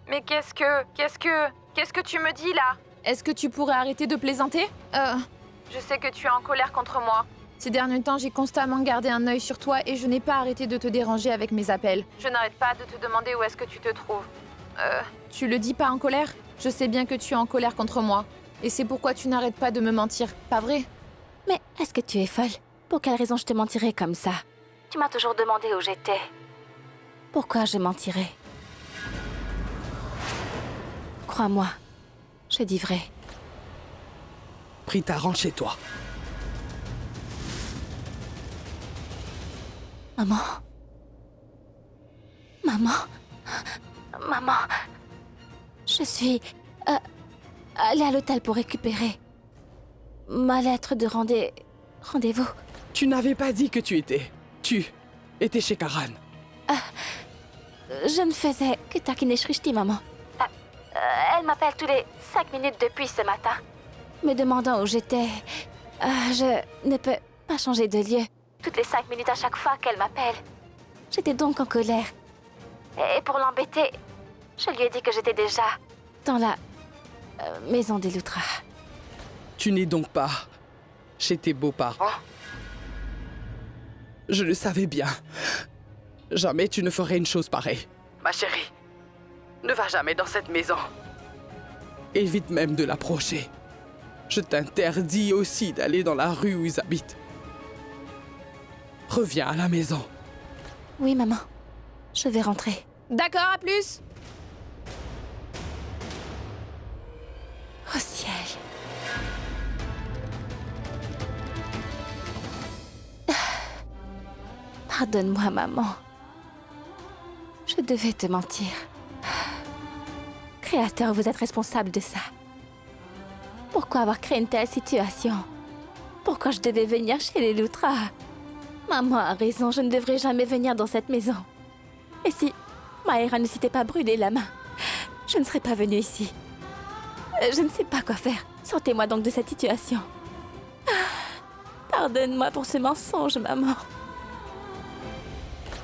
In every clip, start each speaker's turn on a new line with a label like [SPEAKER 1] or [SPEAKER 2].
[SPEAKER 1] Mais qu'est-ce que tu me dis là?
[SPEAKER 2] Est-ce que tu pourrais arrêter de plaisanter?
[SPEAKER 1] Je sais que tu es en colère contre moi.
[SPEAKER 2] Ces derniers temps, j'ai constamment gardé un œil sur toi et je n'ai pas arrêté de te déranger avec mes appels.
[SPEAKER 1] Je n'arrête pas de te demander où est-ce que tu te trouves.
[SPEAKER 2] Tu le dis pas en colère? Je sais bien que tu es en colère contre moi. Et c'est pourquoi tu n'arrêtes pas de me mentir, pas vrai?
[SPEAKER 3] Mais est-ce que tu es folle? Pour quelle raison je te mentirais comme ça? Tu m'as toujours demandé où j'étais. Pourquoi je mentirais? Crois-moi, je dis vrai.
[SPEAKER 4] Prita, rentre chez toi.
[SPEAKER 3] Maman? Maman? Maman? Je suis... allée à l'hôtel pour récupérer ma lettre de rendez-vous.
[SPEAKER 4] Tu n'avais pas dit que tu étais. Tu étais chez Karan.
[SPEAKER 3] Je ne faisais que taquiner Shrishti, maman. Elle m'appelle tous les 5 minutes depuis ce matin, me demandant où j'étais. Je ne peux pas changer de lieu. Toutes les 5 minutes à chaque fois qu'elle m'appelle. J'étais donc en colère. Et pour l'embêter, je lui ai dit que j'étais déjà dans la maison des Lutra.
[SPEAKER 4] Tu n'es donc pas chez tes beaux-parents? Je le savais bien. Jamais tu ne ferais une chose pareille. Ma chérie, ne va jamais dans cette maison. Évite même de l'approcher. Je t'interdis aussi d'aller dans la rue où ils habitent. Reviens à la maison.
[SPEAKER 3] Oui, maman. Je vais rentrer.
[SPEAKER 2] D'accord, à plus!
[SPEAKER 3] Au ciel. Pardonne-moi, maman. Je devais te mentir. Créateur, vous êtes responsable de ça. Pourquoi avoir créé une telle situation? Pourquoi je devais venir chez les Lutra? Maman a raison, je ne devrais jamais venir dans cette maison. Et si Maïra ne s'était pas brûlé la main, je ne serais pas venue ici. Je ne sais pas quoi faire. Sortez-moi donc de cette situation. Pardonne-moi pour ce mensonge, maman.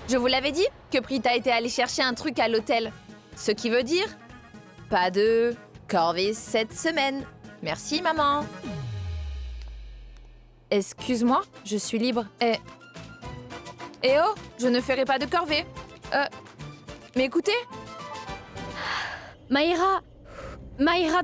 [SPEAKER 2] Je vous l'avais dit que Prita était allée chercher un truc à l'hôtel. Ce qui veut dire... pas de corvée cette semaine. Merci, maman. Excuse-moi, je suis libre. Eh oh, je ne ferai pas de corvée. Mais écoutez...
[SPEAKER 5] Maïra,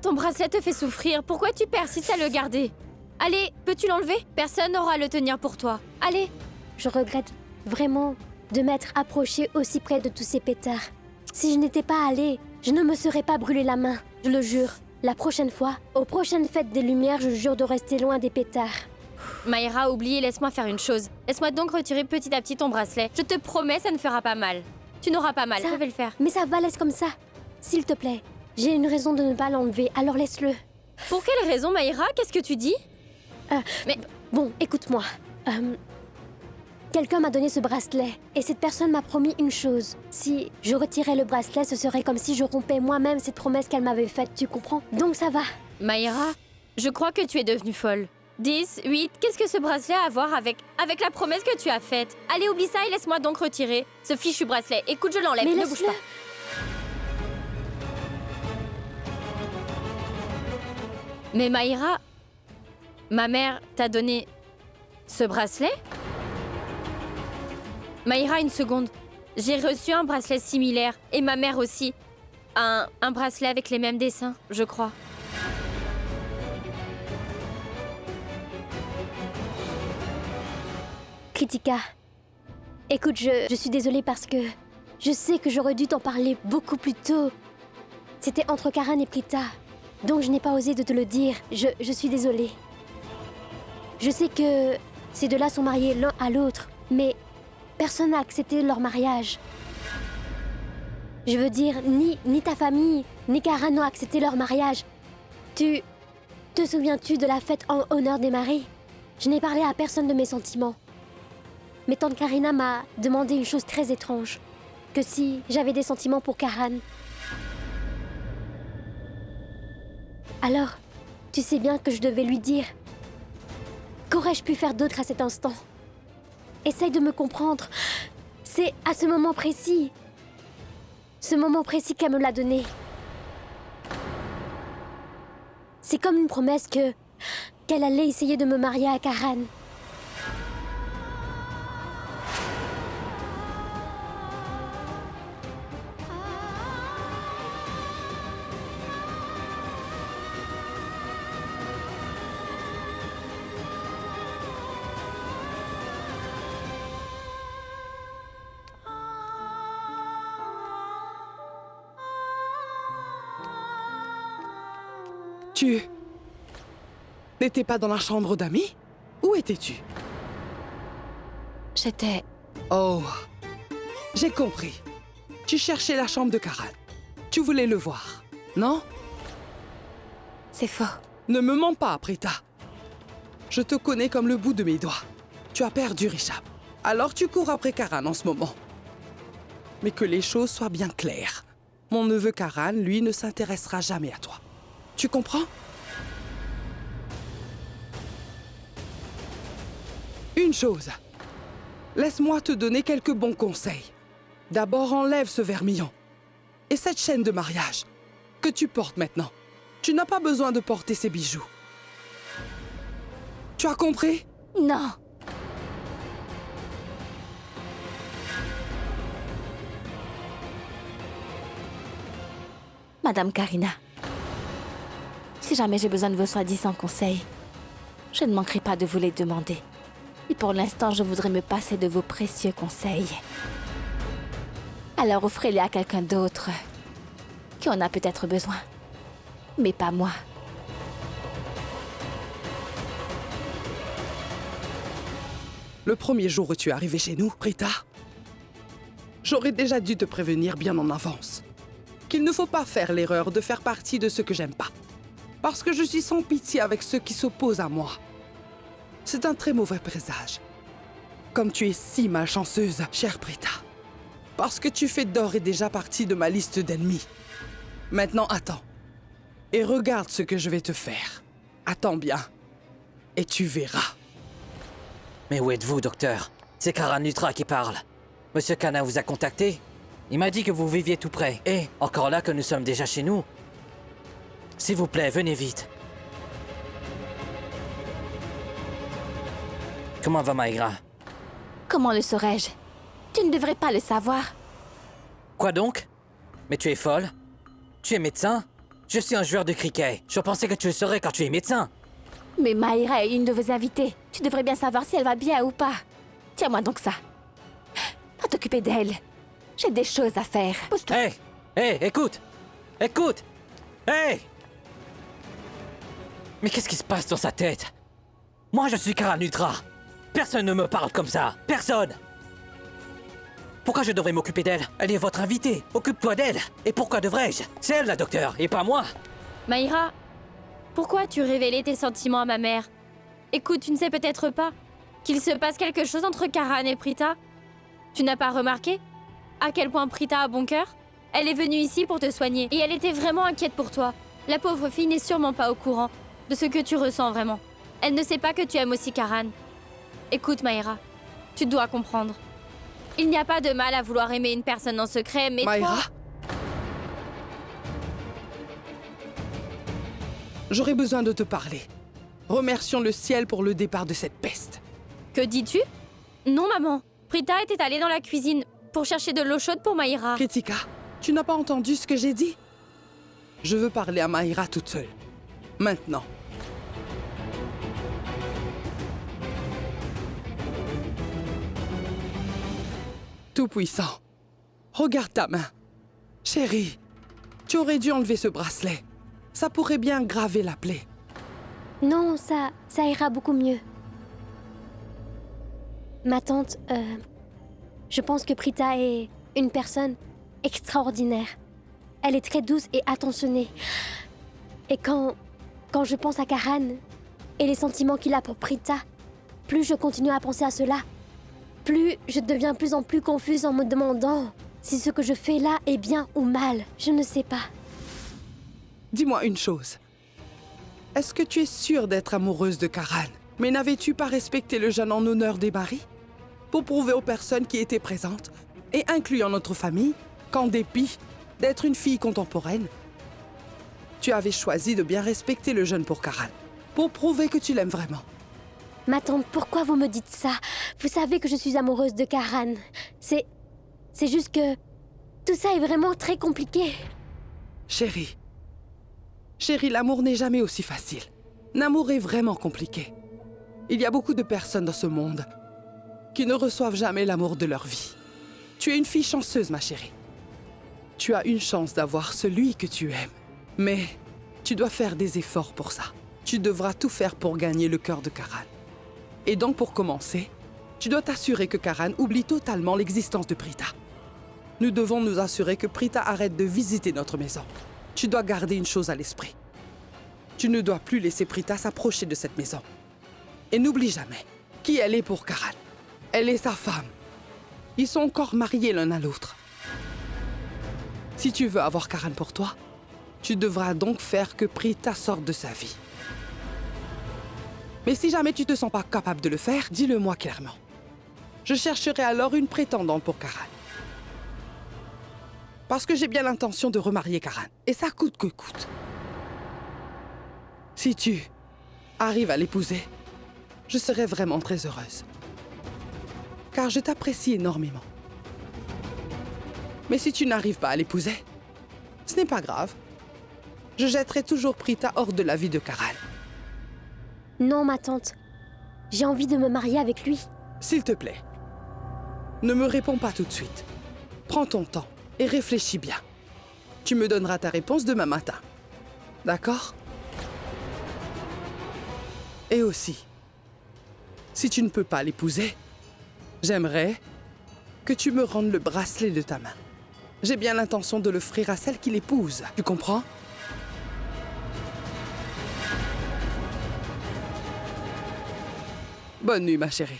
[SPEAKER 5] ton bracelet te fait souffrir. Pourquoi tu persistes à le garder? Allez, peux-tu l'enlever? Personne n'aura à le tenir pour toi. Allez.
[SPEAKER 6] Je regrette vraiment de m'être approchée aussi près de tous ces pétards. Si je n'étais pas allée, je ne me serais pas brûlé la main, je le jure. La prochaine fois, aux prochaines fêtes des Lumières, je jure de rester loin des pétards.
[SPEAKER 5] Maïra, oublie et laisse-moi faire une chose. Laisse-moi donc retirer petit à petit ton bracelet. Je te promets, ça ne fera pas mal. Tu n'auras pas mal,
[SPEAKER 6] Ça,
[SPEAKER 5] je vais le faire.
[SPEAKER 6] Mais ça va, laisse comme ça. S'il te plaît, j'ai une raison de ne pas l'enlever, alors laisse-le.
[SPEAKER 5] Pour quelle raison, Maïra? Qu'est-ce que tu dis? Mais...
[SPEAKER 6] Bon, écoute-moi. Quelqu'un m'a donné ce bracelet, et cette personne m'a promis une chose. Si je retirais le bracelet, ce serait comme si je rompais moi-même cette promesse qu'elle m'avait faite, tu comprends? Donc ça va.
[SPEAKER 5] Maïra, je crois que tu es devenue folle. 10, 8, qu'est-ce que ce bracelet a à voir avec la promesse que tu as faite? Allez, oublie ça et laisse-moi donc retirer ce fichu bracelet. Écoute, je l'enlève,
[SPEAKER 6] Mais
[SPEAKER 5] ne bouge
[SPEAKER 6] laisse-le.
[SPEAKER 5] pas. Mais Maïra, ma mère t'a donné ce bracelet? Maïra, une seconde. J'ai reçu un bracelet similaire, et ma mère aussi. Un bracelet avec les mêmes dessins, je crois.
[SPEAKER 6] Kritika, écoute, je suis désolée parce que je sais que j'aurais dû t'en parler beaucoup plus tôt. C'était entre Karan et Prita, donc je n'ai pas osé de te le dire. Je suis désolée. Je sais que ces deux-là sont mariés l'un à l'autre, mais personne n'a accepté leur mariage. Je veux dire, ni ta famille, ni Karan n'ont accepté leur mariage. Te souviens-tu de la fête en honneur des maris? Je n'ai parlé à personne de mes sentiments. Mais tante Karina m'a demandé une chose très étrange. Que si j'avais des sentiments pour Karan. Alors, tu sais bien que je devais lui dire. Qu'aurais-je pu faire d'autre à cet instant? Essaye de me comprendre. C'est à ce moment précis. ce moment précis qu'elle me l'a donné. C'est comme une promesse qu'elle allait essayer de me marier à Karan.
[SPEAKER 4] Tu n'étais pas dans la chambre d'amis? Où étais-tu?
[SPEAKER 3] J'étais...
[SPEAKER 4] Oh, j'ai compris. Tu cherchais la chambre de Karan. Tu voulais le voir, non?
[SPEAKER 3] C'est faux.
[SPEAKER 4] Ne me mens pas, Prita. Je te connais comme le bout de mes doigts. Tu as perdu Rishabh. Alors tu cours après Karan en ce moment. Mais que les choses soient bien claires. Mon neveu Karan, lui, ne s'intéressera jamais à toi. Tu comprends? Une chose. Laisse-moi te donner quelques bons conseils. D'abord, enlève ce vermillon. Et cette chaîne de mariage que tu portes maintenant. Tu n'as pas besoin de porter ces bijoux. Tu as compris?
[SPEAKER 3] Non. Madame Karina, si jamais j'ai besoin de vos soi-disant conseils, je ne manquerai pas de vous les demander. Et pour l'instant, je voudrais me passer de vos précieux conseils. Alors offrez-les à quelqu'un d'autre qui en a peut-être besoin, mais pas moi.
[SPEAKER 4] Le premier jour où tu es arrivé chez nous, Prita, j'aurais déjà dû te prévenir bien en avance qu'il ne faut pas faire l'erreur de faire partie de ceux que j'aime pas. Parce que je suis sans pitié avec ceux qui s'opposent à moi. C'est un très mauvais présage. Comme tu es si malchanceuse, chère Prita. Parce que tu fais d'ores et déjà partie de ma liste d'ennemis. Maintenant, attends. Et regarde ce que je vais te faire. Attends bien. Et tu verras.
[SPEAKER 7] Mais où êtes-vous, docteur? C'est Karan Luthra qui parle. Monsieur Kana vous a contacté? Il m'a dit que vous viviez tout près. Et encore là que nous sommes déjà chez nous. S'il vous plaît, venez vite. Comment va Maïra?
[SPEAKER 3] Comment le saurais-je? Tu ne devrais pas le savoir.
[SPEAKER 7] Quoi donc? Mais tu es folle? Tu es médecin? Je suis un joueur de cricket. Je pensais que tu le saurais quand tu es médecin.
[SPEAKER 3] Mais Maïra est une de vos invitées. Tu devrais bien savoir si elle va bien ou pas. Tiens-moi donc ça. Va t'occuper d'elle. J'ai des choses à faire. Pousse-toi.
[SPEAKER 7] Hé, écoute! Écoute! Hé! Mais qu'est-ce qui se passe dans sa tête? Moi, je suis Karan Luthra. Personne ne me parle comme ça. Personne! Pourquoi je devrais m'occuper d'elle? Elle est votre invitée. Occupe-toi d'elle. Et pourquoi devrais-je? C'est elle, la docteur, et pas moi.
[SPEAKER 5] Maïra, pourquoi as-tu révélé tes sentiments à ma mère? Écoute, tu ne sais peut-être pas qu'il se passe quelque chose entre Karan et Prita? Tu n'as pas remarqué à quel point Prita a bon cœur? Elle est venue ici pour te soigner et elle était vraiment inquiète pour toi. La pauvre fille n'est sûrement pas au courant de ce que tu ressens vraiment. Elle ne sait pas que tu aimes aussi Karan. Écoute, Maïra, tu dois comprendre. Il n'y a pas de mal à vouloir aimer une personne en secret, mais
[SPEAKER 4] Maïra?
[SPEAKER 5] toi...
[SPEAKER 4] J'aurais besoin de te parler. Remercions le ciel pour le départ de cette peste.
[SPEAKER 5] Que dis-tu? Non, maman. Prita était allée dans la cuisine pour chercher de l'eau chaude pour Maïra.
[SPEAKER 4] Kritika, tu n'as pas entendu ce que j'ai dit? Je veux parler à Maïra toute seule. Maintenant. Tout-puissant, regarde ta main. Chérie, tu aurais dû enlever ce bracelet. Ça pourrait bien graver la plaie.
[SPEAKER 6] Non, ça ira beaucoup mieux. Ma tante, je pense que Prita est une personne extraordinaire. Elle est très douce et attentionnée. Et quand je pense à Karan et les sentiments qu'il a pour Prita, plus je continue à penser à cela, plus je deviens plus en plus confuse en me demandant si ce que je fais là est bien ou mal. Je ne sais pas.
[SPEAKER 4] Dis-moi une chose. Est-ce que tu es sûre d'être amoureuse de Karan? Mais n'avais-tu pas respecté le jeûne en honneur des maris? Pour prouver aux personnes qui étaient présentes, et incluant notre famille, qu'en dépit d'être une fille contemporaine, tu avais choisi de bien respecter le jeune pour Karan, pour prouver que tu l'aimes vraiment.
[SPEAKER 6] Ma tante, pourquoi vous me dites ça? Vous savez que je suis amoureuse de Karan. C'est juste que... tout ça est vraiment très compliqué.
[SPEAKER 4] Chérie, l'amour n'est jamais aussi facile. L'amour est vraiment compliqué. Il y a beaucoup de personnes dans ce monde qui ne reçoivent jamais l'amour de leur vie. Tu es une fille chanceuse, ma chérie. Tu as une chance d'avoir celui que tu aimes. Mais tu dois faire des efforts pour ça. Tu devras tout faire pour gagner le cœur de Karan. Et donc, pour commencer, tu dois t'assurer que Karan oublie totalement l'existence de Prita. Nous devons nous assurer que Prita arrête de visiter notre maison. Tu dois garder une chose à l'esprit. Tu ne dois plus laisser Prita s'approcher de cette maison. Et n'oublie jamais qui elle est pour Karan. Elle est sa femme. Ils sont encore mariés l'un à l'autre. Si tu veux avoir Karan pour toi, tu devras donc faire que Prita sorte de sa vie. Mais si jamais tu te sens pas capable de le faire, dis-le-moi clairement. Je chercherai alors une prétendante pour Karan. Parce que j'ai bien l'intention de remarier Karan. Et ça coûte que coûte. Si tu arrives à l'épouser, je serai vraiment très heureuse. Car je t'apprécie énormément. Mais si tu n'arrives pas à l'épouser, ce n'est pas grave. Je jetterai toujours Prita hors de la vie de Karan.
[SPEAKER 6] Non, ma tante. J'ai envie de me marier avec lui.
[SPEAKER 4] S'il te plaît, ne me réponds pas tout de suite. Prends ton temps et réfléchis bien. Tu me donneras ta réponse demain matin. D'accord? Et aussi, si tu ne peux pas l'épouser, j'aimerais que tu me rendes le bracelet de ta main. J'ai bien l'intention de l'offrir à celle qui l'épouse. Tu comprends? Bonne nuit, ma chérie.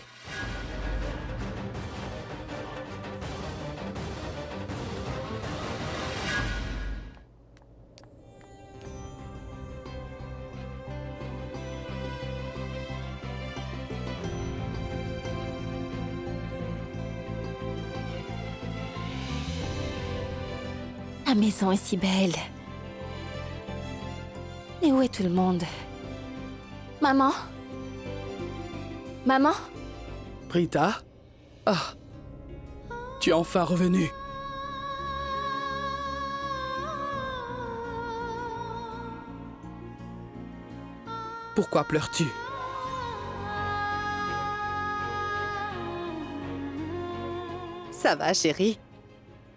[SPEAKER 3] La maison est si belle. Et où est tout le monde? Maman? Maman?
[SPEAKER 4] Prita? Ah, tu es enfin revenue. Pourquoi pleures-tu?
[SPEAKER 8] Ça va, chérie?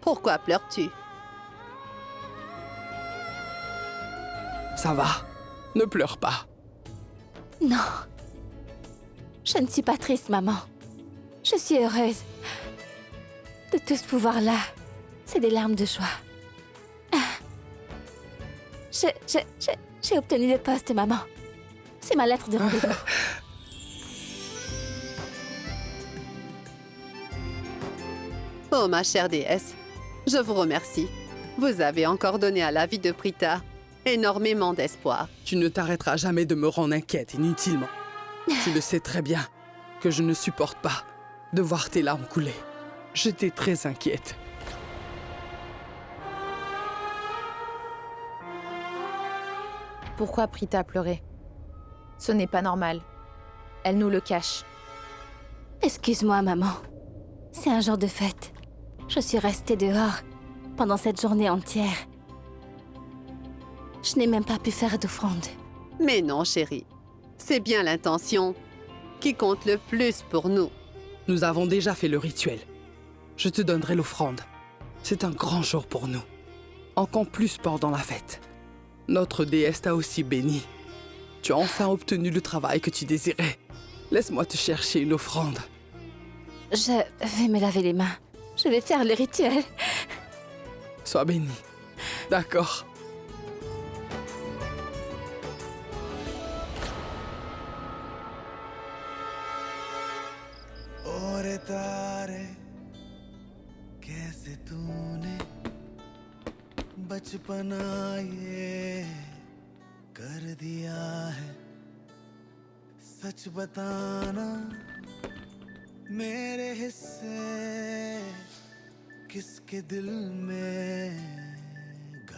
[SPEAKER 8] Pourquoi pleures-tu?
[SPEAKER 4] Ça va, ne pleure pas.
[SPEAKER 3] Non. Je ne suis pas triste, maman. Je suis heureuse. De tout ce pouvoir-là, c'est des larmes de joie. J'ai obtenu le poste, maman. C'est ma lettre de rendez-vous.
[SPEAKER 8] Oh, ma chère déesse, je vous remercie. Vous avez encore donné à la vie de Prita énormément d'espoir.
[SPEAKER 4] Tu ne t'arrêteras jamais de me rendre inquiète inutilement. Tu le sais très bien que je ne supporte pas de voir tes larmes couler. J'étais très inquiète.
[SPEAKER 2] Pourquoi Prita a pleuré? Ce n'est pas normal. Elle nous le cache.
[SPEAKER 3] Excuse-moi, maman. C'est un jour de fête. Je suis restée dehors pendant cette journée entière. Je n'ai même pas pu faire d'offrande.
[SPEAKER 8] Mais non, chérie. C'est bien l'intention qui compte le plus pour nous.
[SPEAKER 4] Nous avons déjà fait le rituel. Je te donnerai l'offrande. C'est un grand jour pour nous. Encore plus pendant la fête. Notre déesse t'a aussi béni. Tu as enfin obtenu le travail que tu désirais. Laisse-moi te chercher une offrande.
[SPEAKER 3] Je vais me laver les mains. Je vais faire le rituel.
[SPEAKER 4] Sois béni. D'accord.
[SPEAKER 9] ओरे तारे कैसे तूने बचपना ये कर दिया है सच बताना मेरे हिस्से किसके दिल में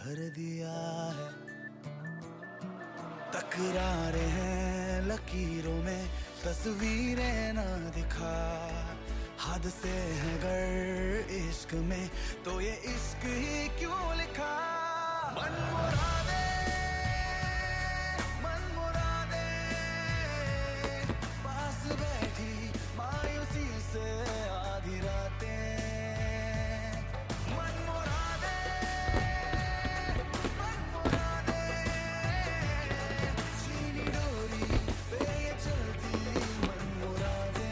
[SPEAKER 9] भर दिया है तकरारे हैं लकीरों में तस्वीरें ना दिखा हद से है गर इश्क में तो ये इश्क ही क्यों लिखा मन मुरादे पास बैठी मायूसी से आधी रातें मन मुरादे चीनी डोरी पे ये चलती मन मुरादे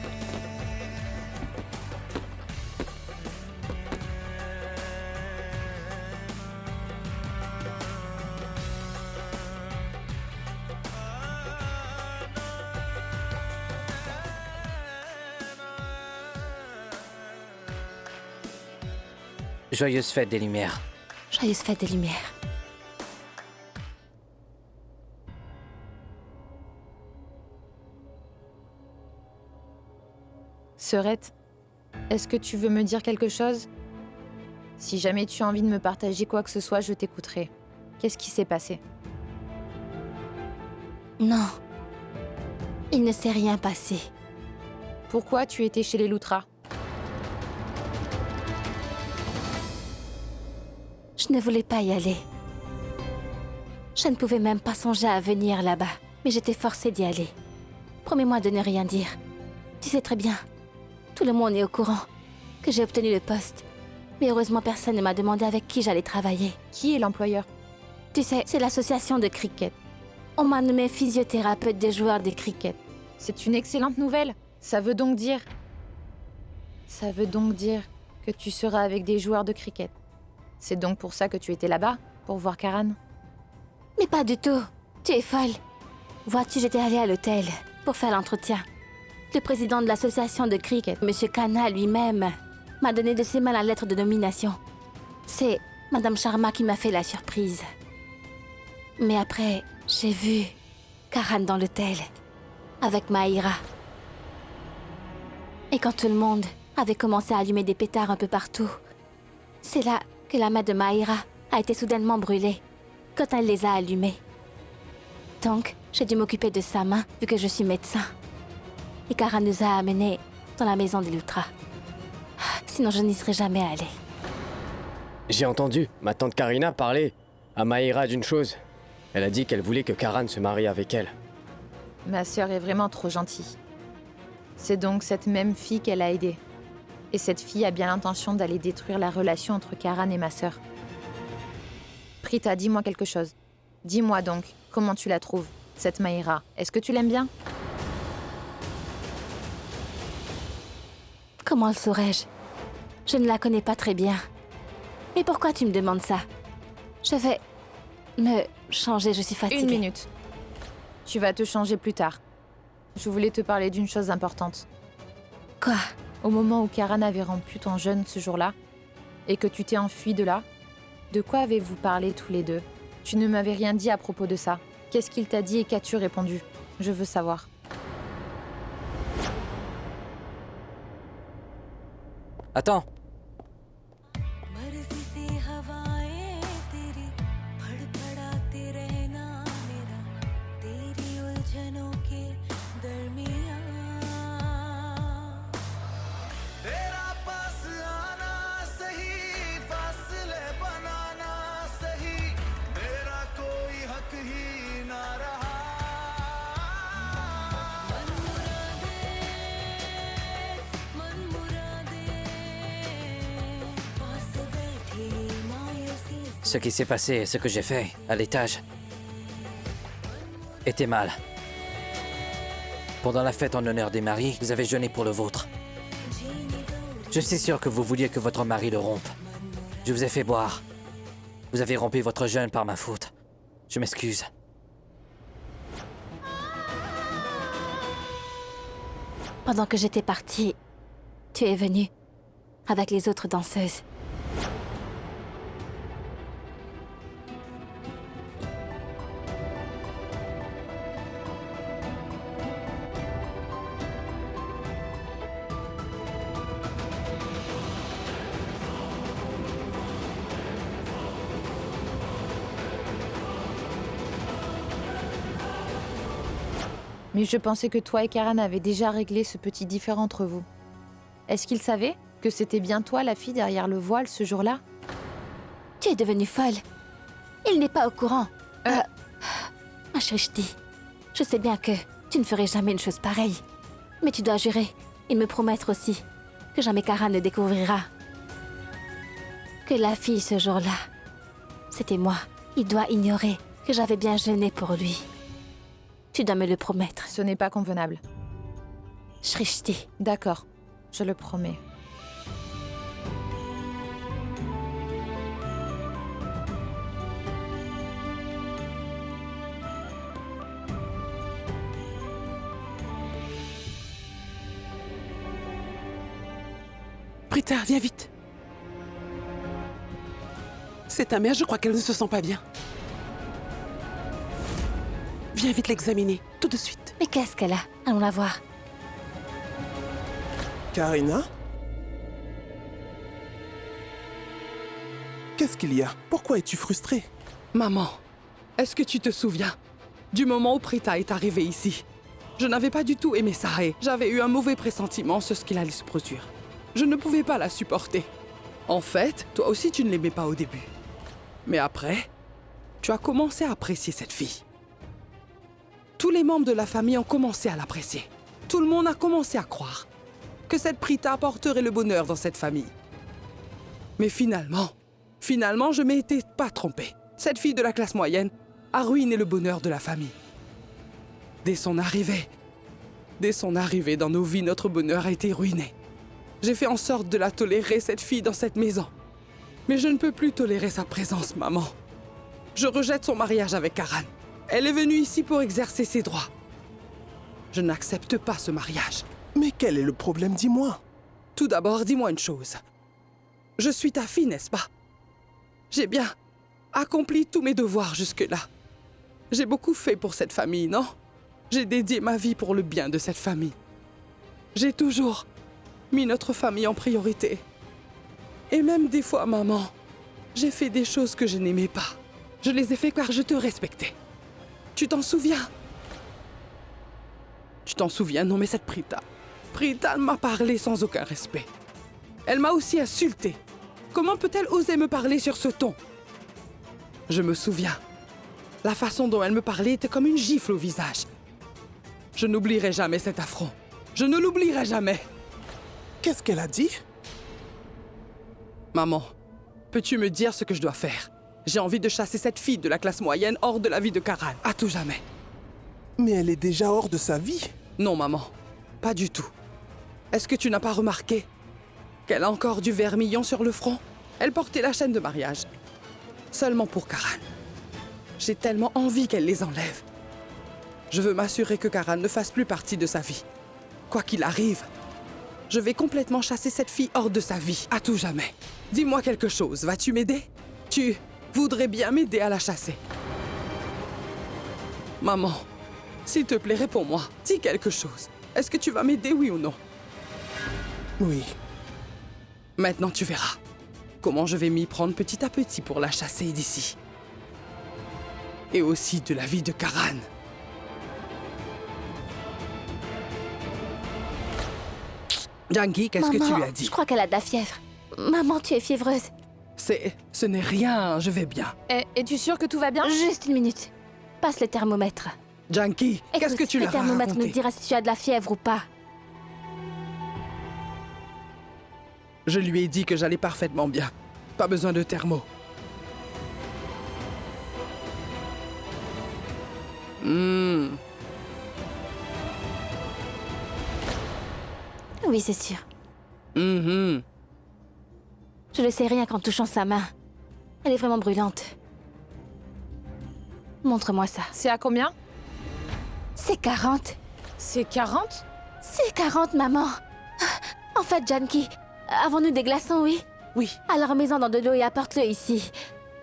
[SPEAKER 7] Joyeuse fête des Lumières.
[SPEAKER 3] Joyeuse fête des Lumières.
[SPEAKER 2] Sœurette, est-ce que tu veux me dire quelque chose? Si jamais tu as envie de me partager quoi que ce soit, je t'écouterai. Qu'est-ce qui s'est passé?
[SPEAKER 3] Non. Il ne s'est rien passé.
[SPEAKER 2] Pourquoi tu étais chez les Loutras?
[SPEAKER 3] Je ne voulais pas y aller. Je ne pouvais même pas songer à venir là-bas, mais j'étais forcée d'y aller. Promets-moi de ne rien dire. Tu sais très bien, tout le monde est au courant que j'ai obtenu le poste. Mais heureusement, personne ne m'a demandé avec qui j'allais travailler.
[SPEAKER 2] Qui est l'employeur?
[SPEAKER 3] Tu sais, c'est l'association de cricket. On m'a nommé physiothérapeute des joueurs de cricket.
[SPEAKER 2] C'est une excellente nouvelle. Ça veut donc dire que tu seras avec des joueurs de cricket. C'est donc pour ça que tu étais là-bas? Pour voir Karan?
[SPEAKER 3] Mais pas du tout. Tu es folle. Vois-tu, j'étais allée à l'hôtel pour faire l'entretien. Le président de l'association de cricket, M. Khanna lui-même, m'a donné de ses mains la lettre de nomination. C'est Madame Sharma qui m'a fait la surprise. Mais après, j'ai vu Karan dans l'hôtel, avec Mahira. Et quand tout le monde avait commencé à allumer des pétards un peu partout, c'est là que la main de Mahira a été soudainement brûlée, quand elle les a allumés. Donc, j'ai dû m'occuper de sa main, vu que je suis médecin. Et Karan nous a amenés dans la maison des Loutras. Sinon, je n'y serais jamais allée.
[SPEAKER 10] J'ai entendu ma tante Karina parler à Mahira d'une chose. Elle a dit qu'elle voulait que Karan se marie avec elle.
[SPEAKER 2] Ma sœur est vraiment trop gentille. C'est donc cette même fille qu'elle a aidée. Et cette fille a bien l'intention d'aller détruire la relation entre Karan et ma sœur. Prita, dis-moi quelque chose. Dis-moi donc, comment tu la trouves, cette Mahira? Est-ce que tu l'aimes bien?
[SPEAKER 3] Comment le saurais-je? Je ne la connais pas très bien. Mais pourquoi tu me demandes ça? Je vais me changer, je suis fatiguée.
[SPEAKER 2] 1 minute. Tu vas te changer plus tard. Je voulais te parler d'une chose importante.
[SPEAKER 3] Quoi?
[SPEAKER 2] Au moment où Karan avait rompu ton jeûne ce jour-là, et que tu t'es enfui de là, de quoi avez-vous parlé tous les deux? Tu ne m'avais rien dit à propos de ça. Qu'est-ce qu'il t'a dit et qu'as-tu répondu? Je veux savoir.
[SPEAKER 7] Attends. Ce qui s'est passé et ce que j'ai fait à l'étage était mal. Pendant la fête en l'honneur des maris, vous avez jeûné pour le vôtre. Je suis sûr que vous vouliez que votre mari le rompe. Je vous ai fait boire. Vous avez rompu votre jeûne par ma faute. Je m'excuse.
[SPEAKER 3] Pendant que j'étais partie, tu es venue avec les autres danseuses.
[SPEAKER 2] Mais je pensais que toi et Karan avaient déjà réglé ce petit différend entre vous. Est-ce qu'il savait que c'était bien toi la fille derrière le voile ce jour-là?
[SPEAKER 3] Tu es devenue folle. Il n'est pas au courant. Ma Shrishti, je sais bien que tu ne ferais jamais une chose pareille. Mais tu dois jurer et me promettre aussi que jamais Karan ne découvrira que la fille ce jour-là, c'était moi. Il doit ignorer que j'avais bien jeûné pour lui. Tu dois me le promettre.
[SPEAKER 2] Ce n'est pas convenable.
[SPEAKER 3] Shrishti.
[SPEAKER 2] D'accord, je le promets.
[SPEAKER 11] Prita, viens vite. C'est ta mère, je crois qu'elle ne se sent pas bien. Viens vite l'examiner, tout de suite.
[SPEAKER 3] Mais qu'est-ce qu'elle a? Allons la voir.
[SPEAKER 12] Karina? Qu'est-ce qu'il y a? Pourquoi es-tu frustrée?
[SPEAKER 4] Maman, est-ce que tu te souviens du moment où Prita est arrivée ici? Je n'avais pas du tout aimé Sae. J'avais eu un mauvais pressentiment sur ce qu'il allait se produire. Je ne pouvais pas la supporter. En fait, toi aussi tu ne l'aimais pas au début. Mais après, tu as commencé à apprécier cette fille. Tous les membres de la famille ont commencé à l'apprécier. Tout le monde a commencé à croire que cette Prita apporterait le bonheur dans cette famille. Mais finalement, je m'étais pas trompé. Cette fille de la classe moyenne a ruiné le bonheur de la famille. Dès son arrivée dans nos vies, notre bonheur a été ruiné. J'ai fait en sorte de la tolérer, cette fille, dans cette maison. Mais je ne peux plus tolérer sa présence, maman. Je rejette son mariage avec Karan. Elle est venue ici pour exercer ses droits. Je n'accepte pas ce mariage.
[SPEAKER 12] Mais quel est le problème, dis-moi?
[SPEAKER 4] Tout d'abord, dis-moi une chose. Je suis ta fille, n'est-ce pas? J'ai bien accompli tous mes devoirs jusque-là. J'ai beaucoup fait pour cette famille, non? J'ai dédié ma vie pour le bien de cette famille. J'ai toujours mis notre famille en priorité. Et même des fois, maman, j'ai fait des choses que je n'aimais pas. Je les ai fait car je te respectais. Tu t'en souviens? Tu t'en souviens? Non, mais cette Prita m'a parlé sans aucun respect. Elle m'a aussi insulté. Comment peut-elle oser me parler sur ce ton? Je me souviens. La façon dont elle me parlait était comme une gifle au visage. Je n'oublierai jamais cet affront. Je ne l'oublierai jamais.
[SPEAKER 12] Qu'est-ce qu'elle a dit?
[SPEAKER 4] Maman, peux-tu me dire ce que je dois faire? J'ai envie de chasser cette fille de la classe moyenne hors de la vie de Karan, à tout jamais.
[SPEAKER 12] Mais elle est déjà hors de sa vie.
[SPEAKER 4] Non, maman, pas du tout. Est-ce que tu n'as pas remarqué qu'elle a encore du vermillon sur le front? Elle portait la chaîne de mariage. Seulement pour Karan. J'ai tellement envie qu'elle les enlève. Je veux m'assurer que Karan ne fasse plus partie de sa vie. Quoi qu'il arrive, je vais complètement chasser cette fille hors de sa vie, à tout jamais. Dis-moi quelque chose, vas-tu m'aider? Tu voudrais bien m'aider à la chasser. Maman, s'il te plaît, réponds-moi. Dis quelque chose. Est-ce que tu vas m'aider, oui ou non?
[SPEAKER 12] Oui.
[SPEAKER 4] Maintenant, tu verras comment je vais m'y prendre petit à petit pour la chasser d'ici. Et aussi de la vie de Karan. Janki, qu'est-ce que tu lui as dit?
[SPEAKER 3] Je crois qu'elle a de la fièvre. Maman, tu es fiévreuse.
[SPEAKER 4] Ce n'est rien, je vais bien.
[SPEAKER 2] Es-tu sûre que tout va bien?
[SPEAKER 3] Juste une minute. Passe le thermomètre.
[SPEAKER 4] Janki, qu'est-ce que tu leur as raconté?
[SPEAKER 3] Le thermomètre me dira si tu as de la fièvre ou pas.
[SPEAKER 4] Je lui ai dit que j'allais parfaitement bien. Pas besoin de thermo.
[SPEAKER 3] Oui, c'est sûr. Je le sais rien qu'en touchant sa main. Elle est vraiment brûlante. Montre-moi ça.
[SPEAKER 2] C'est à combien?
[SPEAKER 3] C'est 40.
[SPEAKER 2] C'est 40?
[SPEAKER 3] C'est 40, maman. En fait, Janki, avons-nous des glaçons, oui?
[SPEAKER 11] Oui.
[SPEAKER 3] Alors mets-en dans de l'eau et apporte-le ici.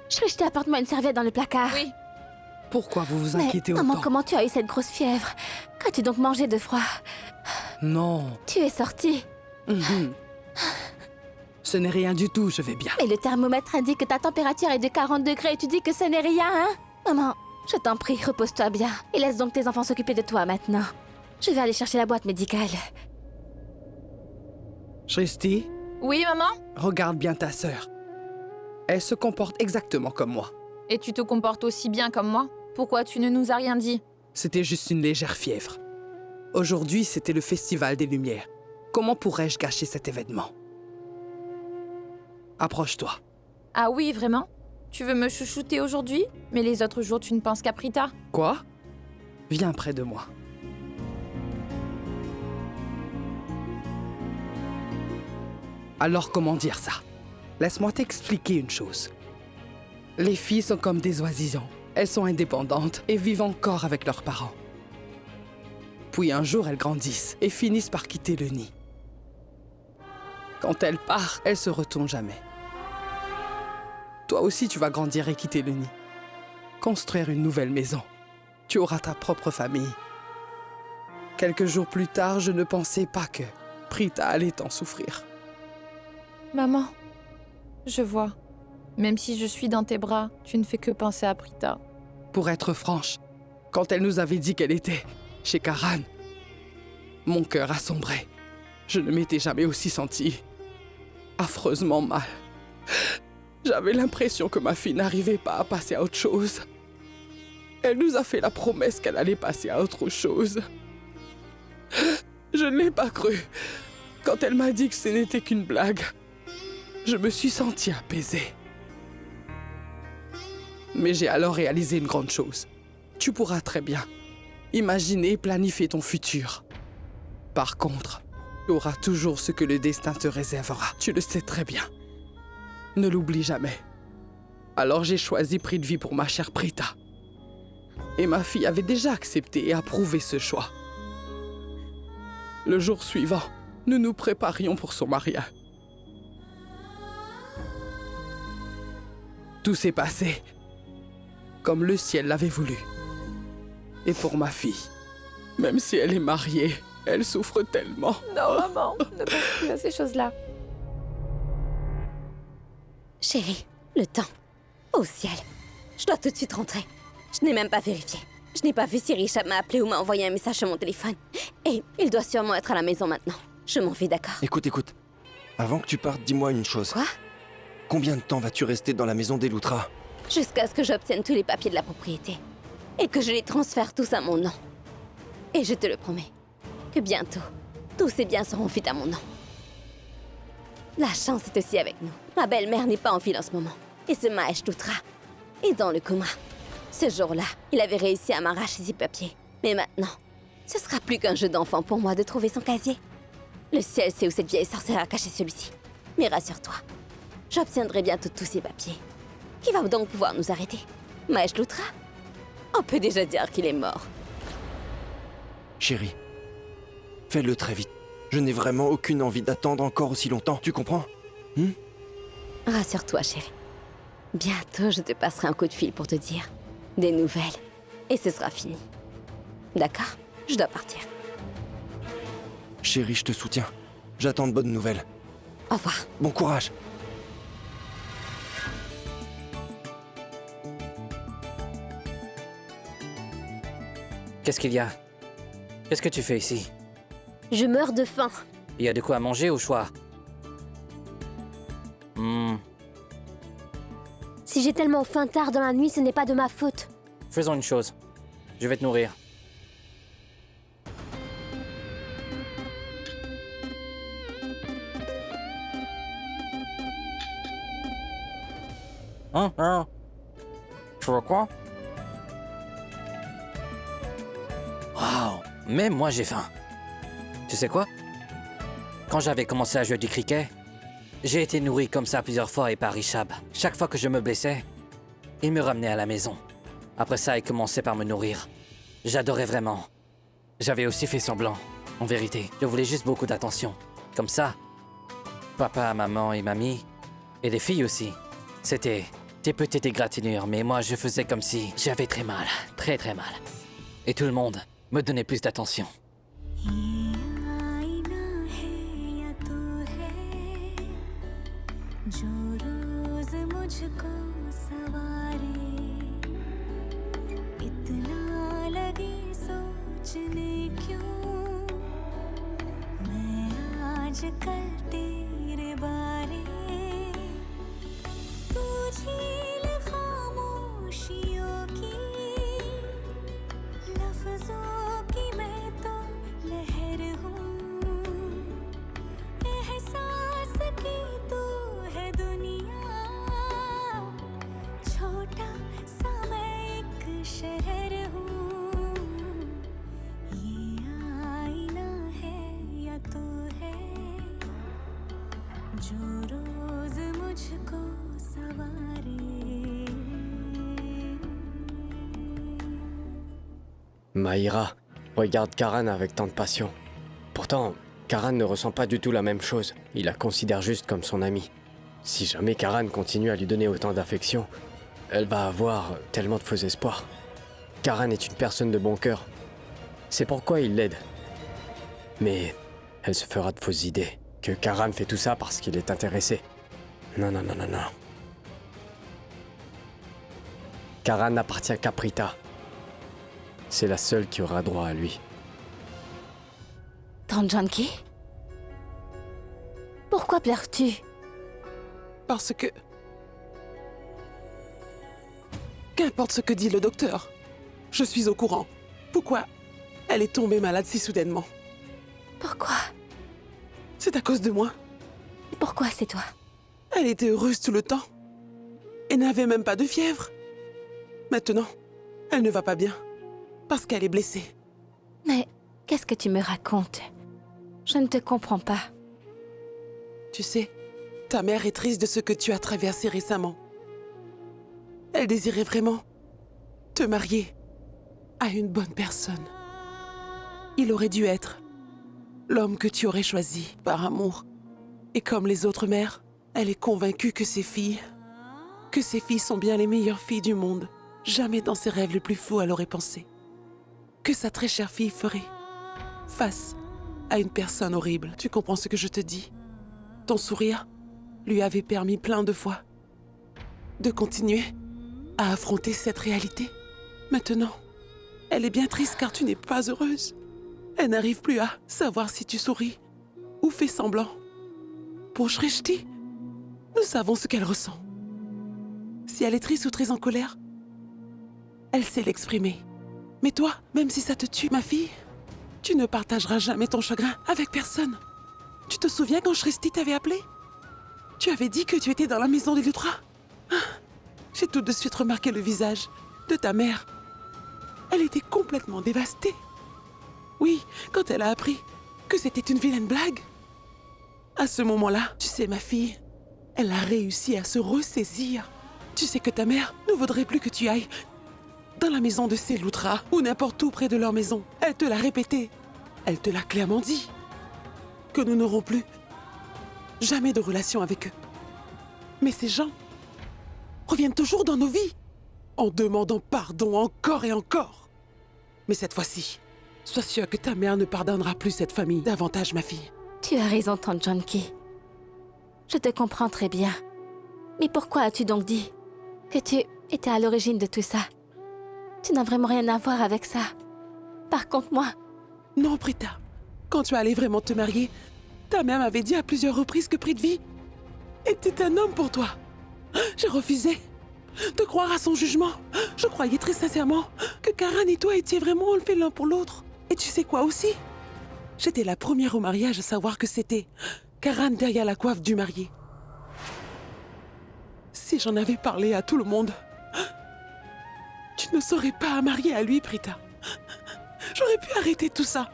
[SPEAKER 3] Shrishti, apporte-moi une serviette dans le placard.
[SPEAKER 2] Oui.
[SPEAKER 4] Pourquoi vous vous inquiétez autant?
[SPEAKER 3] Maman, comment tu as eu cette grosse fièvre? Qu'as-tu donc mangé de froid?
[SPEAKER 4] Non.
[SPEAKER 3] Tu es sortie.
[SPEAKER 4] Ce n'est rien du tout, je vais bien.
[SPEAKER 3] Mais le thermomètre indique que ta température est de 40 degrés et tu dis que ce n'est rien, hein? Maman, Je t'en prie, repose-toi bien. Et laisse donc tes enfants s'occuper de toi maintenant. Je vais aller chercher la boîte médicale.
[SPEAKER 4] Shrishti,
[SPEAKER 2] Oui, maman?
[SPEAKER 4] regarde bien ta sœur. Elle se comporte exactement comme moi.
[SPEAKER 2] Et tu te comportes aussi bien comme moi? Pourquoi tu ne nous as rien dit?
[SPEAKER 4] C'était juste une légère fièvre. Aujourd'hui, c'était le Festival des Lumières. Comment pourrais-je gâcher cet événement? Approche-toi.
[SPEAKER 2] Ah oui, vraiment? Tu veux me chouchouter aujourd'hui? Mais les autres jours, tu ne penses qu'à Prita?
[SPEAKER 4] Quoi? Viens près de moi. Alors comment dire ça? Laisse-moi t'expliquer une chose. Les filles sont comme des oisillons. Elles sont indépendantes et vivent encore avec leurs parents. Puis un jour, elles grandissent et finissent par quitter le nid. Quand elles partent, elles se retournent jamais. Toi aussi, tu vas grandir et quitter le nid. Construire une nouvelle maison. Tu auras ta propre famille. Quelques jours plus tard, je ne pensais pas que Prita allait en souffrir.
[SPEAKER 2] Maman, je vois. Même si je suis dans tes bras, tu ne fais que penser à Prita.
[SPEAKER 4] Pour être franche, quand elle nous avait dit qu'elle était chez Karan, mon cœur a sombré. Je ne m'étais jamais aussi senti affreusement mal. J'avais l'impression que ma fille n'arrivait pas à passer à autre chose. Elle nous a fait la promesse qu'elle allait passer à autre chose. Je ne l'ai pas cru. Quand elle m'a dit que ce n'était qu'une blague, je me suis senti apaisé. Mais j'ai alors réalisé une grande chose. Tu pourras très bien imaginer et planifier ton futur. Par contre, tu auras toujours ce que le destin te réservera. Tu le sais très bien. Ne l'oublie jamais. Alors j'ai choisi Prix de vie pour ma chère Prita. Et ma fille avait déjà accepté et approuvé ce choix. Le jour suivant, nous nous préparions pour son mariage. Tout s'est passé comme le ciel l'avait voulu. Et pour ma fille, même si elle est mariée, elle souffre tellement.
[SPEAKER 2] Non, maman, ne pense plus à ces choses-là.
[SPEAKER 3] Chérie, le temps. Au ciel. Je dois tout de suite rentrer. Je n'ai même pas vérifié. Je n'ai pas vu si Richard m'a appelé ou m'a envoyé un message sur mon téléphone. Et il doit sûrement être à la maison maintenant. Je m'en vais, d'accord?
[SPEAKER 13] Écoute. Avant que tu partes, dis-moi une chose.
[SPEAKER 3] Quoi?
[SPEAKER 13] Combien de temps vas-tu rester dans la maison des Loutra?
[SPEAKER 3] Jusqu'à ce que j'obtienne tous les papiers de la propriété. Et que je les transfère tous à mon nom. Et je te le promets, que bientôt, tous ces biens seront faits à mon nom. La chance est aussi avec nous. Ma belle-mère n'est pas en ville en ce moment. Et ce Mahesh Loutra est dans le coma. Ce jour-là, il avait réussi à m'arracher ses papiers. Mais maintenant, ce sera plus qu'un jeu d'enfant pour moi de trouver son casier. Le ciel sait où cette vieille sorcière a caché celui-ci. Mais rassure-toi, j'obtiendrai bientôt tous ces papiers. Qui va donc pouvoir nous arrêter? Mahesh Loutra? On peut déjà dire qu'il est mort.
[SPEAKER 13] Chérie, fais-le très vite. Je n'ai vraiment aucune envie d'attendre encore aussi longtemps, tu comprends?
[SPEAKER 3] Rassure-toi, chérie. Bientôt, je te passerai un coup de fil pour te dire des nouvelles. Et ce sera fini. D'accord? Je dois partir.
[SPEAKER 13] Chérie, je te soutiens. J'attends de bonnes nouvelles.
[SPEAKER 3] Au revoir.
[SPEAKER 13] Bon courage.
[SPEAKER 7] Qu'est-ce qu'il y a? Qu'est-ce que tu fais ici?
[SPEAKER 6] Je meurs de faim.
[SPEAKER 7] Il y a de quoi manger au choix?
[SPEAKER 6] Si j'ai tellement faim tard dans la nuit, ce n'est pas de ma faute.
[SPEAKER 7] Faisons une chose. Je vais te nourrir. Tu vois quoi? Waouh! Même moi j'ai faim. Tu sais quoi? Quand j'avais commencé à jouer du cricket, j'ai été nourri comme ça plusieurs fois et par Rishab. Chaque fois que je me blessais, il me ramenait à la maison. Après ça, il commençait par me nourrir. J'adorais vraiment. J'avais aussi fait semblant. En vérité, je voulais juste beaucoup d'attention. Comme ça, papa, maman et mamie, et les filles aussi. C'était des petites égratignures, mais moi je faisais comme si j'avais très mal, très très mal. Et tout le monde me donnait plus d'attention.
[SPEAKER 14] आजकल तेरे बारे तू झील खामोशियों की लफ्जों की मैं तो लहर हूँ एहसास की तू है दुनिया छोटा सा मैं एक शहर हूँ ये आईना है या तू है जो रोज मुझको सवारे
[SPEAKER 10] Maïra regarde Karan avec tant de passion. Pourtant, Karan ne ressent pas du tout la même chose. Il la considère juste comme son amie. Si jamais Karan continue à lui donner autant d'affection, elle va avoir tellement de faux espoirs. Karan est une personne de bon cœur. C'est pourquoi il l'aide. Mais elle se fera de fausses idées. Que Karan fait tout ça parce qu'il est intéressé. Non, non, non, non, non. Karan n'appartient qu'à Prita. C'est la seule qui aura droit à lui.
[SPEAKER 3] Tante Janki? Pourquoi pleures-tu?
[SPEAKER 11] Parce que... Qu'importe ce que dit le docteur, je suis au courant. Pourquoi elle est tombée malade si soudainement?
[SPEAKER 3] Pourquoi?
[SPEAKER 11] C'est à cause de moi.
[SPEAKER 3] Pourquoi c'est toi?
[SPEAKER 11] Elle était heureuse tout le temps. Et n'avait même pas de fièvre. Maintenant, elle ne va pas bien. Parce qu'elle est blessée.
[SPEAKER 3] Mais qu'est-ce que tu me racontes? Je ne te comprends pas.
[SPEAKER 11] Tu sais, ta mère est triste de ce que tu as traversé récemment. Elle désirait vraiment te marier à une bonne personne. Il aurait dû être l'homme que tu aurais choisi par amour. Et comme les autres mères, elle est convaincue que ses filles sont bien les meilleures filles du monde. Jamais dans ses rêves les plus fous elle aurait pensé que sa très chère fille ferait face à une personne horrible. Tu comprends ce que je te dis? Ton sourire lui avait permis plein de fois de continuer à affronter cette réalité. Maintenant, elle est bien triste car tu n'es pas heureuse. Elle n'arrive plus à savoir si tu souris ou fais semblant. Pour Shrishti, nous savons ce qu'elle ressent. Si elle est triste ou très en colère, elle sait l'exprimer. Mais toi, même si ça te tue, ma fille, tu ne partageras jamais ton chagrin avec personne. Tu te souviens quand Shrishti t'avait appelé? Tu avais dit que tu étais dans la maison des Lutra. J'ai tout de suite remarqué le visage de ta mère. Elle était complètement dévastée. Oui, quand elle a appris que c'était une vilaine blague. À ce moment-là, tu sais, ma fille, elle a réussi à se ressaisir. Tu sais que ta mère ne voudrait plus que tu ailles dans la maison de ces Lutra ou n'importe où près de leur maison. Elle te l'a répété. Elle te l'a clairement dit. Que nous n'aurons plus jamais de relation avec eux. Mais ces gens reviennent toujours dans nos vies en demandant pardon encore et encore. Mais cette fois-ci, sois sûre que ta mère ne pardonnera plus cette famille davantage, ma fille.
[SPEAKER 3] Tu as raison, Tante Janki. Je te comprends très bien. Mais pourquoi as-tu donc dit que tu étais à l'origine de tout ça? Tu n'as vraiment rien à voir avec ça. Par contre, moi...
[SPEAKER 11] Non, Prita. Quand tu allais vraiment te marier, ta mère m'avait dit à plusieurs reprises que Prithvi était un homme pour toi. J'ai refusé de croire à son jugement. Je croyais très sincèrement que Karan et toi étiez vraiment faits l'un pour l'autre. Et tu sais quoi aussi? J'étais la première au mariage à savoir que c'était Karan derrière la coiffe du marié. Si j'en avais parlé à tout le monde, tu ne serais pas mariée à lui, Prita. J'aurais pu arrêter tout ça.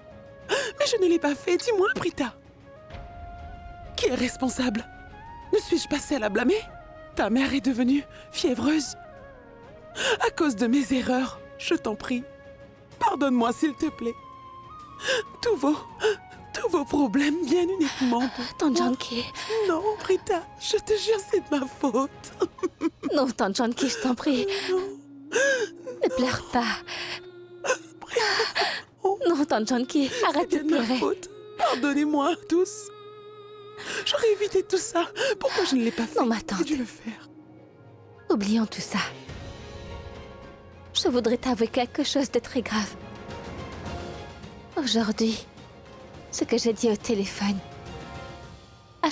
[SPEAKER 11] Mais je ne l'ai pas fait. Dis-moi, Prita. Qui est responsable? Ne suis-je pas celle à blâmer? Ta mère est devenue fiévreuse. À cause de mes erreurs, je t'en prie. Pardonne-moi, s'il te plaît. Tous vos problèmes viennent uniquement de
[SPEAKER 3] Tante Janki.
[SPEAKER 11] Non, Prita, je te jure, c'est de ma faute.
[SPEAKER 3] Non, Tante Janki, je t'en prie.
[SPEAKER 11] Non.
[SPEAKER 3] Ne pleure pas. Non, Tante Janki, arrête de pleurer.
[SPEAKER 11] Pardonnez-moi à tous. J'aurais évité tout ça. Pourquoi je ne l'ai pas fait?
[SPEAKER 3] Non, ma tante.
[SPEAKER 11] J'ai dû le faire.
[SPEAKER 3] Oublions tout ça. Je voudrais t'avouer quelque chose de très grave. Aujourd'hui, ce que j'ai dit au téléphone,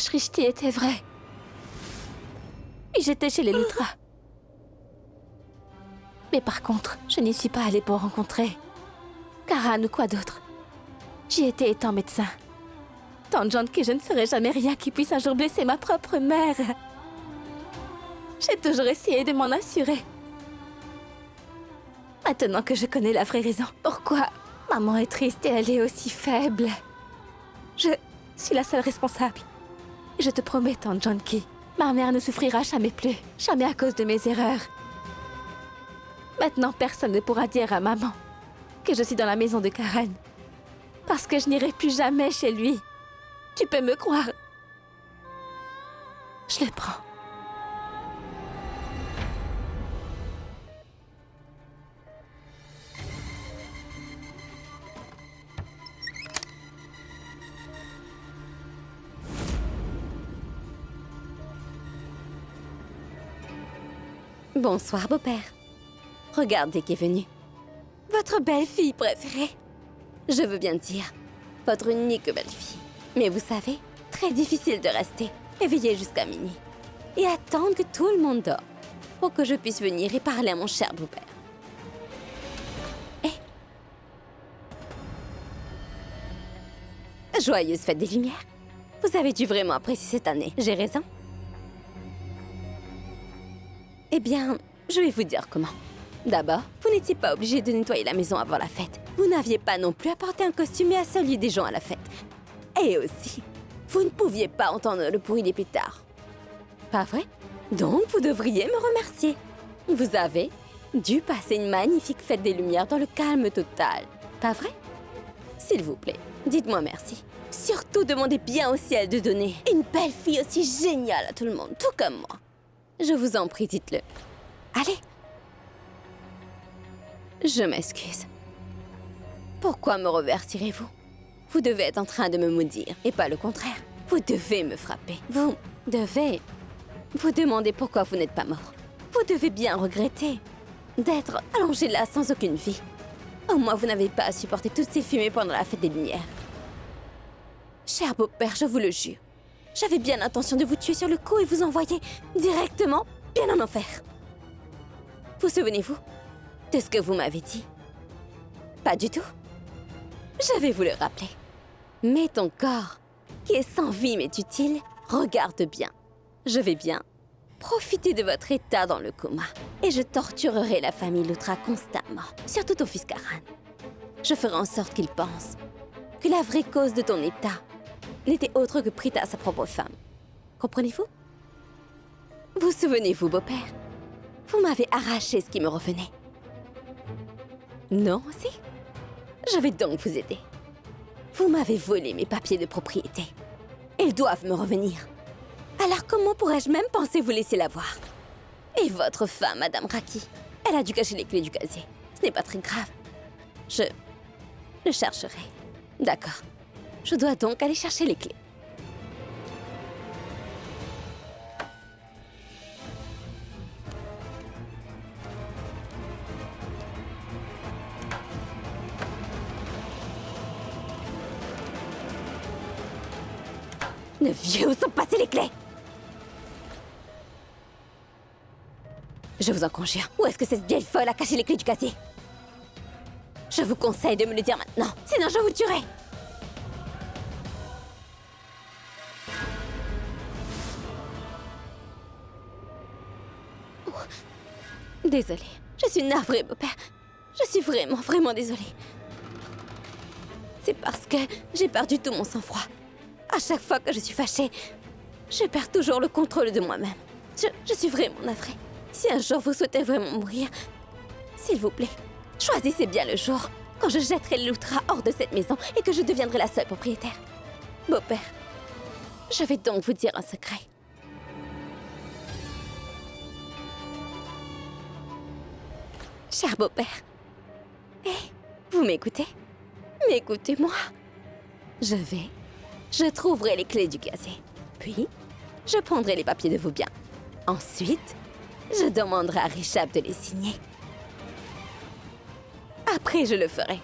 [SPEAKER 3] Shrishti était vrai. Et j'étais chez les Luthra. Mais par contre, je n'y suis pas allée pour rencontrer Karan ou quoi d'autre. J'y étais étant médecin. Tante Janki, je ne ferai jamais rien qui puisse un jour blesser ma propre mère. J'ai toujours essayé de m'en assurer. Maintenant que je connais la vraie raison, pourquoi maman est triste et elle est aussi faible. Je suis la seule responsable. Et je te promets, Tante Janki, ma mère ne souffrira jamais plus, jamais à cause de mes erreurs. Maintenant, personne ne pourra dire à maman que je suis dans la maison de Karan. Parce que je n'irai plus jamais chez lui. Tu peux me croire. Je le prends.
[SPEAKER 15] Bonsoir, beau-père. Regardez qui est venu. Votre belle-fille préférée. Je veux bien dire, votre unique belle-fille. Mais vous savez, très difficile de rester éveillé jusqu'à minuit et attendre que tout le monde dort pour que je puisse venir et parler à mon cher beau-père. Joyeuse fête des Lumières. Vous avez dû vraiment apprécier cette année, j'ai raison? Eh bien, je vais vous dire comment. D'abord, vous n'étiez pas obligé de nettoyer la maison avant la fête. Vous n'aviez pas non plus à porter un costume et à saluer des gens à la fête. Et aussi, vous ne pouviez pas entendre le bruit des pétards. Pas vrai? Donc, vous devriez me remercier. Vous avez dû passer une magnifique fête des Lumières dans le calme total. Pas vrai? S'il vous plaît, dites-moi merci. Surtout, demandez bien au ciel de donner une belle fille aussi géniale à tout le monde, tout comme moi. Je vous en prie, dites-le. Allez. Je m'excuse. Pourquoi me remercierez-vous? Vous devez être en train de me maudire, et pas le contraire. Vous devez me frapper. Vous devez vous demander pourquoi vous n'êtes pas mort. Vous devez bien regretter d'être allongé là sans aucune vie. Au moins, vous n'avez pas à supporter toutes ces fumées pendant la fête des Lumières. Cher beau-père, je vous le jure, j'avais bien l'intention de vous tuer sur le coup et vous envoyer directement bien en enfer. Vous souvenez-vous de ce que vous m'avez dit? Pas du tout. Je vais vous le rappeler. Mais ton corps, qui est sans vie mais utile, regarde bien. Je vais bien profiter de votre état dans le coma. Et je torturerai la famille Luthra constamment, surtout ton fils Karan. Je ferai en sorte qu'il pense que la vraie cause de ton état n'était autre que Prita, sa propre femme. Comprenez-vous? Vous souvenez-vous, beau-père? Vous m'avez arraché ce qui me revenait. Non aussi? Je vais donc vous aider. Vous m'avez volé mes papiers de propriété. Ils doivent me revenir. Alors comment pourrais-je même penser vous laisser la voir? Et votre femme, Madame Raki, elle a dû cacher les clés du casier. Ce n'est pas très grave. Je le chercherai. D'accord. Je dois donc aller chercher les clés. Le vieux, où sont passées les clés? Je vous en conjure, où est-ce que cette vieille folle a caché les clés du casier? Je vous conseille de me le dire maintenant, sinon je vous tuerai. Oh. Désolée, je suis navrée, beau-père. Je suis vraiment désolée. C'est parce que j'ai perdu tout mon sang-froid. À chaque fois que je suis fâchée, je perds toujours le contrôle de moi-même. Je suis vraiment navrée. Si un jour vous souhaitez vraiment mourir, s'il vous plaît, choisissez bien le jour quand je jetterai Luthra hors de cette maison et que je deviendrai la seule propriétaire. Beau-père, je vais donc vous dire un secret. Cher beau-père, vous m'écoutez? Mais écoutez-moi. Je trouverai les clés du casier. Puis, je prendrai les papiers de vos biens. Ensuite, je demanderai à Rishab de les signer. Après, je le ferai.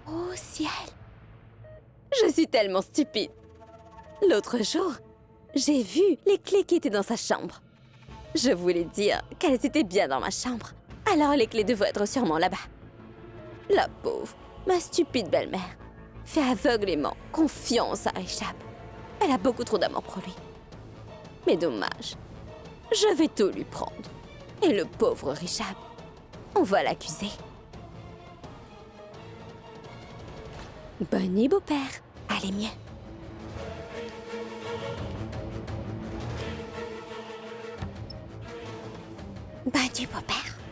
[SPEAKER 15] Oh ciel! Je suis tellement stupide. L'autre jour, j'ai vu les clés qui étaient dans sa chambre. Je voulais dire qu'elles étaient bien dans ma chambre. Alors les clés devraient être sûrement là-bas. La pauvre, ma stupide belle-mère, fait aveuglément confiance à Richab. Elle a beaucoup trop d'amour pour lui. Mais dommage, je vais tout lui prendre. Et le pauvre Richab, on va l'accuser. Bonne nuit, beau-père. Allez mieux. Bonne nuit, beau-père.